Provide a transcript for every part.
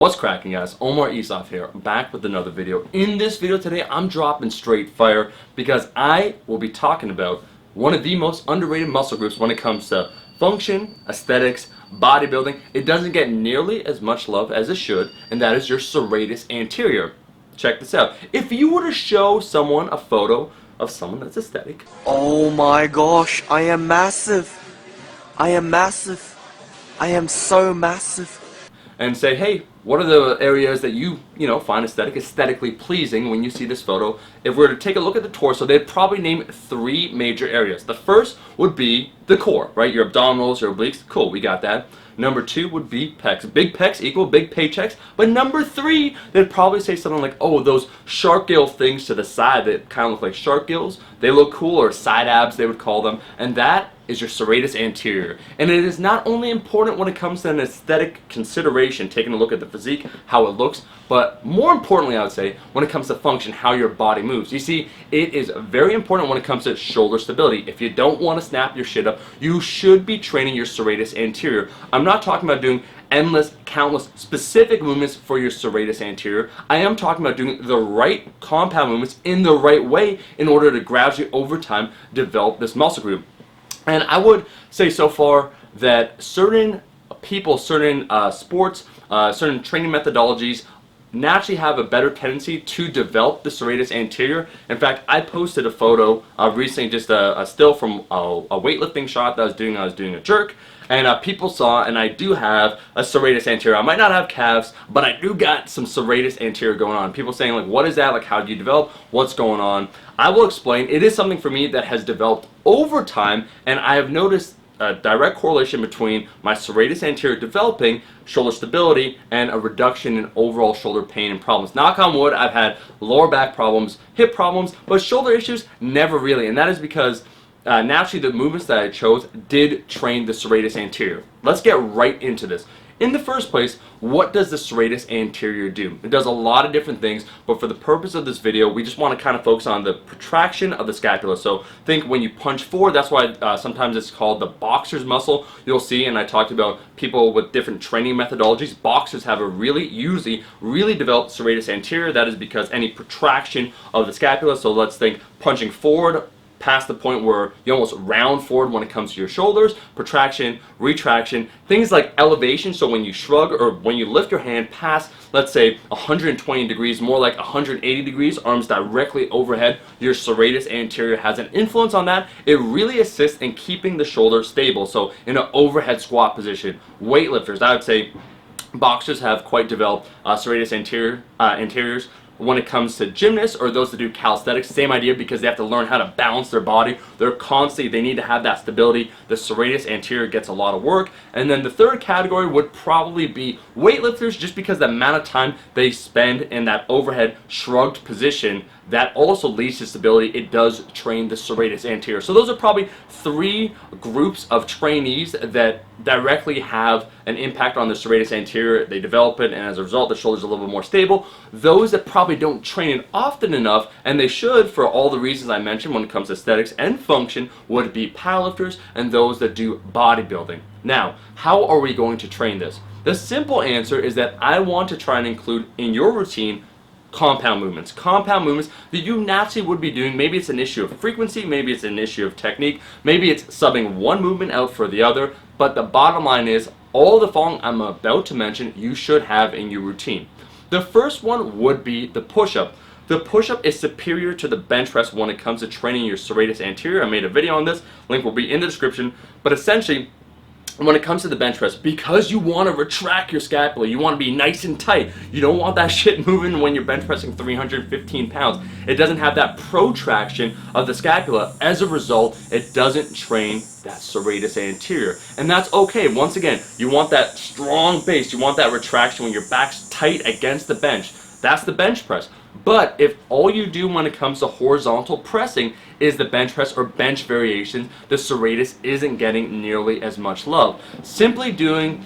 What's cracking, guys? Omar Isaf here, back with another video. In this video today, I'm dropping straight fire because I will be talking about one of the most underrated muscle groups when it comes to function, aesthetics, bodybuilding. It doesn't get nearly as much love as it should, and that is your serratus anterior. Check this out. If you were to show someone a photo of someone that's aesthetic. Oh my gosh, I am massive. I am massive. I am so massive. And say, hey, what are the areas that you find aesthetically pleasing when you see this photo? If we were to take a look at the torso, they'd probably name three major areas. The first would be the core, right? Your abdominals, your obliques. Cool, we got that. Number two would be pecs. Big pecs equal big paychecks. But number three, they'd probably say something like, oh, those shark gill things to the side that kind of look like shark gills. They look cool, or side abs they would call them. And that is your serratus anterior. And it is not only important when it comes to an aesthetic consideration, taking a look at the physique, how it looks, but more importantly, I would say, when it comes to function, how your body moves. You see, it is very important when it comes to shoulder stability. If you don't want to snap your shit up, you should be training your serratus anterior. I'm not talking about doing endless, countless specific movements for your serratus anterior. I am talking about doing the right compound movements in the right way in order to gradually, over time, develop this muscle group. And I would say so far that certain people, certain sports, certain training methodologies naturally have a better tendency to develop the serratus anterior. In fact, I posted a photo recently, just a still from a weightlifting shot that I was doing a jerk, and people saw, and I do have a serratus anterior. I might not have calves, but I do got some serratus anterior going on. People saying like, what is that? Like, how do you develop? What's going on? I will explain. It is something for me that has developed over time, and I have noticed a direct correlation between my serratus anterior developing, shoulder stability, and a reduction in overall shoulder pain and problems. Knock on wood, I've had lower back problems, hip problems, but shoulder issues, never really. And that is because naturally the movements that I chose did train the serratus anterior. Let's get right into this. In the first place, what does the serratus anterior do? It does a lot of different things, but for the purpose of this video, we just want to kind of focus on the protraction of the scapula. So think when you punch forward, that's why sometimes it's called the boxer's muscle. You'll see, and I talked about people with different training methodologies. Boxers have a usually really developed serratus anterior. That is because any protraction of the scapula. So let's think punching forward, past the point where you almost round forward when it comes to your shoulders, protraction, retraction, things like elevation. So when you shrug or when you lift your hand past, let's say 120 degrees, more like 180 degrees, arms directly overhead, your serratus anterior has an influence on that. It really assists in keeping the shoulder stable. So in an overhead squat position, weightlifters, I would say boxers have quite developed serratus anteriors. When it comes to gymnasts or those that do calisthenics, same idea, because they have to learn how to balance their body. They need to have that stability. The serratus anterior gets a lot of work. And then the third category would probably be weightlifters, just because the amount of time they spend in that overhead shrugged position, that also leads to stability. It does train the serratus anterior. So those are probably three groups of trainees that directly have an impact on the serratus anterior. They develop it, and as a result, the shoulder's a little bit more stable. Those that probably don't train it often enough, and they should for all the reasons I mentioned when it comes to aesthetics and function, would be powerlifters and those that do bodybuilding. Now, how are we going to train this? The simple answer is that I want to try and include in your routine compound movements that you naturally would be doing. Maybe it's an issue of frequency, maybe it's an issue of technique, maybe it's subbing one movement out for the other, but the bottom line is all the following I'm about to mention you should have in your routine. The first one would be the push-up. The push-up is superior to the bench press when it comes to training your serratus anterior. I made a video on this, link will be in the description, but essentially when it comes to the bench press, because you want to retract your scapula, you want to be nice and tight. You don't want that shit moving when you're bench pressing 315 pounds. It doesn't have that protraction of the scapula. As a result, it doesn't train that serratus anterior. And that's okay. Once again, you want that strong base. You want that retraction when your back's tight against the bench. That's the bench press. But if all you do when it comes to horizontal pressing is the bench press or bench variations, the serratus isn't getting nearly as much love. Simply doing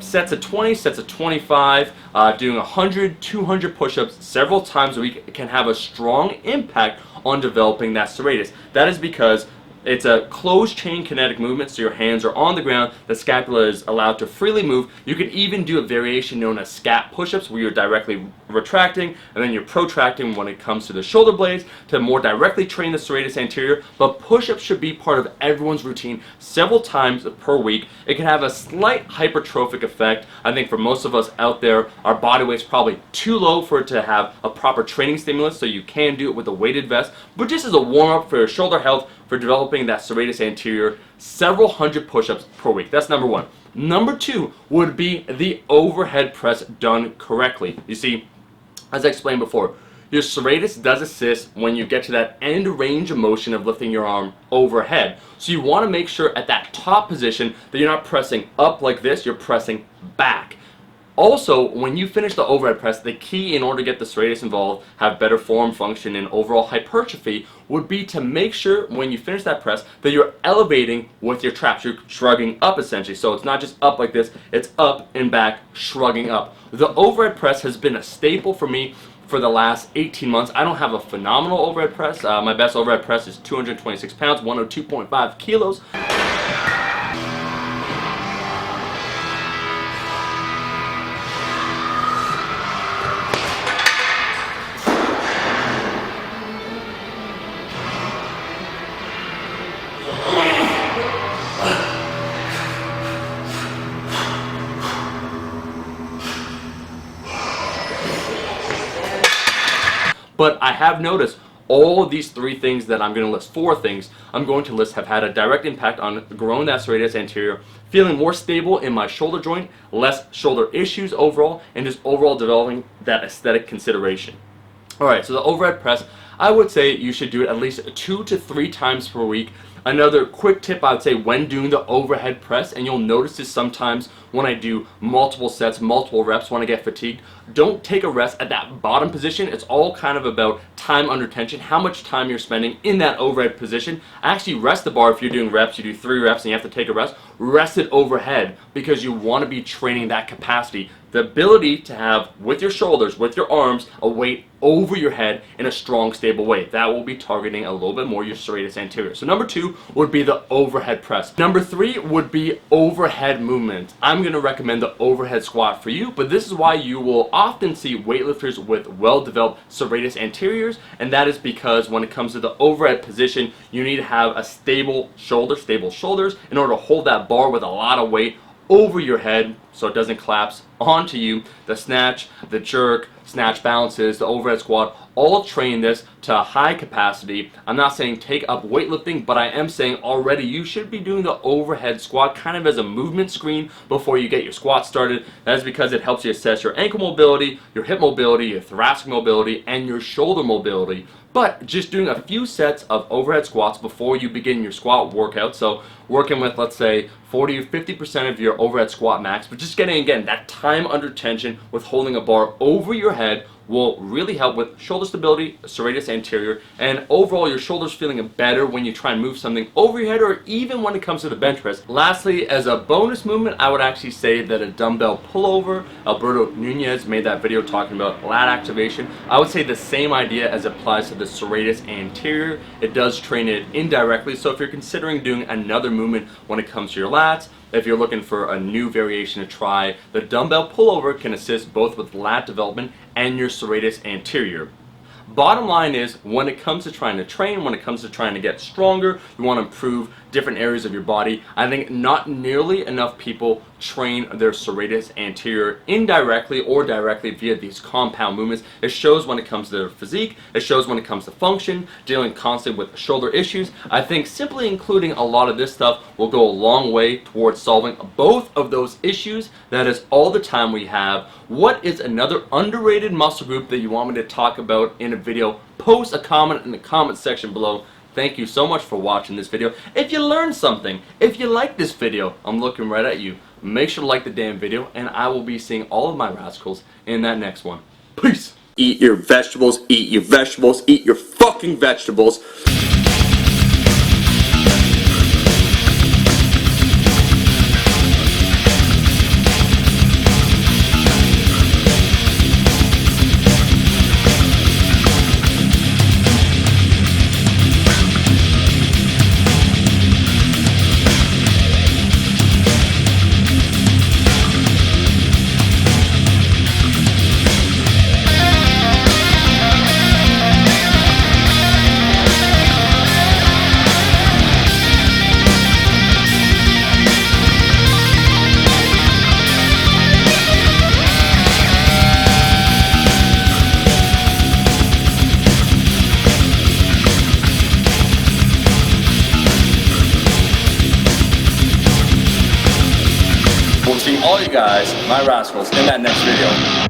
sets of 20, sets of 25, doing 100, 200 push-ups several times a week can have a strong impact on developing that serratus. That is because It's a closed chain kinetic movement, so your hands are on the ground, the scapula is allowed to freely move. You can even do a variation known as Scat Push-Ups, where you're directly retracting and then you're protracting when it comes to the shoulder blades to more directly train the serratus anterior. But push-ups should be part of everyone's routine several times per week. It can have a slight hypertrophic effect. I think for most of us out there, our body weight's probably too low for it to have a proper training stimulus, so you can do it with a weighted vest. But just as a warm-up for your shoulder health, for developing that serratus anterior, several hundred push-ups per week. That's number one. Number two would be the overhead press done correctly. You see, as I explained before, your serratus does assist when you get to that end range of motion of lifting your arm overhead. So you want to make sure at that top position that you're not pressing up like this, you're pressing back. Also, when you finish the overhead press, the key in order to get the serratus involved, have better form, function, and overall hypertrophy would be to make sure when you finish that press that you're elevating with your traps. You're shrugging up essentially. So it's not just up like this, it's up and back, shrugging up. The overhead press has been a staple for me for the last 18 months. I don't have a phenomenal overhead press. My best overhead press is 226 pounds, 102.5 kilos. But I have noticed all of these three things that I'm going to list, four things I'm going to list, have had a direct impact on growing that serratus anterior, feeling more stable in my shoulder joint, less shoulder issues overall, and just overall developing that aesthetic consideration. Alright, so the overhead press, I would say you should do it at least 2 to 3 times per week. Another quick tip I would say when doing the overhead press, and you'll notice this sometimes when I do multiple sets, multiple reps, when I get fatigued, don't take a rest at that bottom position. It's all kind of about time under tension, how much time you're spending in that overhead position. Actually rest the bar. If you're doing reps, you do 3 reps and you have to take a rest, rest it overhead, because you want to be training that capacity, the ability to have with your shoulders, with your arms, a weight over your head in a strong, stable way. That will be targeting a little bit more your serratus anterior. So number 2 would be the overhead press. Number 3 would be overhead movement. I'm going to recommend the overhead squat for you, but this is why you will often see weightlifters with well-developed serratus anteriors, and that is because when it comes to the overhead position, you need to have a stable shoulders in order to hold that bar with a lot of weight over your head so it doesn't collapse onto you. The snatch, the jerk, snatch balances, the overhead squat, all train this to high capacity. I'm not saying take up weightlifting, but I am saying already you should be doing the overhead squat kind of as a movement screen before you get your squat started. That is because it helps you assess your ankle mobility, your hip mobility, your thoracic mobility, and your shoulder mobility. But just doing a few sets of overhead squats before you begin your squat workout, so working with, let's say, 40 or 50% of your overhead squat max, but just getting, again, that time under tension with holding a bar over your head will really help with shoulder stability, serratus anterior, and overall your shoulders feeling better when you try and move something over your head, or even when it comes to the bench press. Lastly, as a bonus movement, I would actually say that a dumbbell pullover, Alberto Nunez made that video talking about lat activation. I would say the same idea as applies to the serratus anterior. It does train it indirectly, so if you're considering doing another movement when it comes to your lats, if you're looking for a new variation to try, the dumbbell pullover can assist both with lat development and your serratus anterior. Bottom line is, when it comes to trying to train, when it comes to trying to get stronger, you want to improve different areas of your body. I think not nearly enough people train their serratus anterior indirectly or directly via these compound movements. It shows when it comes to their physique, it shows when it comes to function, dealing constantly with shoulder issues. I think simply including a lot of this stuff will go a long way towards solving both of those issues. That is all the time we have. What is another underrated muscle group that you want me to talk about in a video? Post a comment in the comment section below. Thank you so much for watching this video. If you learned something, if you like this video, I'm looking right at you. Make sure to like the damn video, and I will be seeing all of my rascals in that next one. Peace! Eat your vegetables, eat your vegetables, eat your fucking vegetables. all you guys, my rascals, in that next video.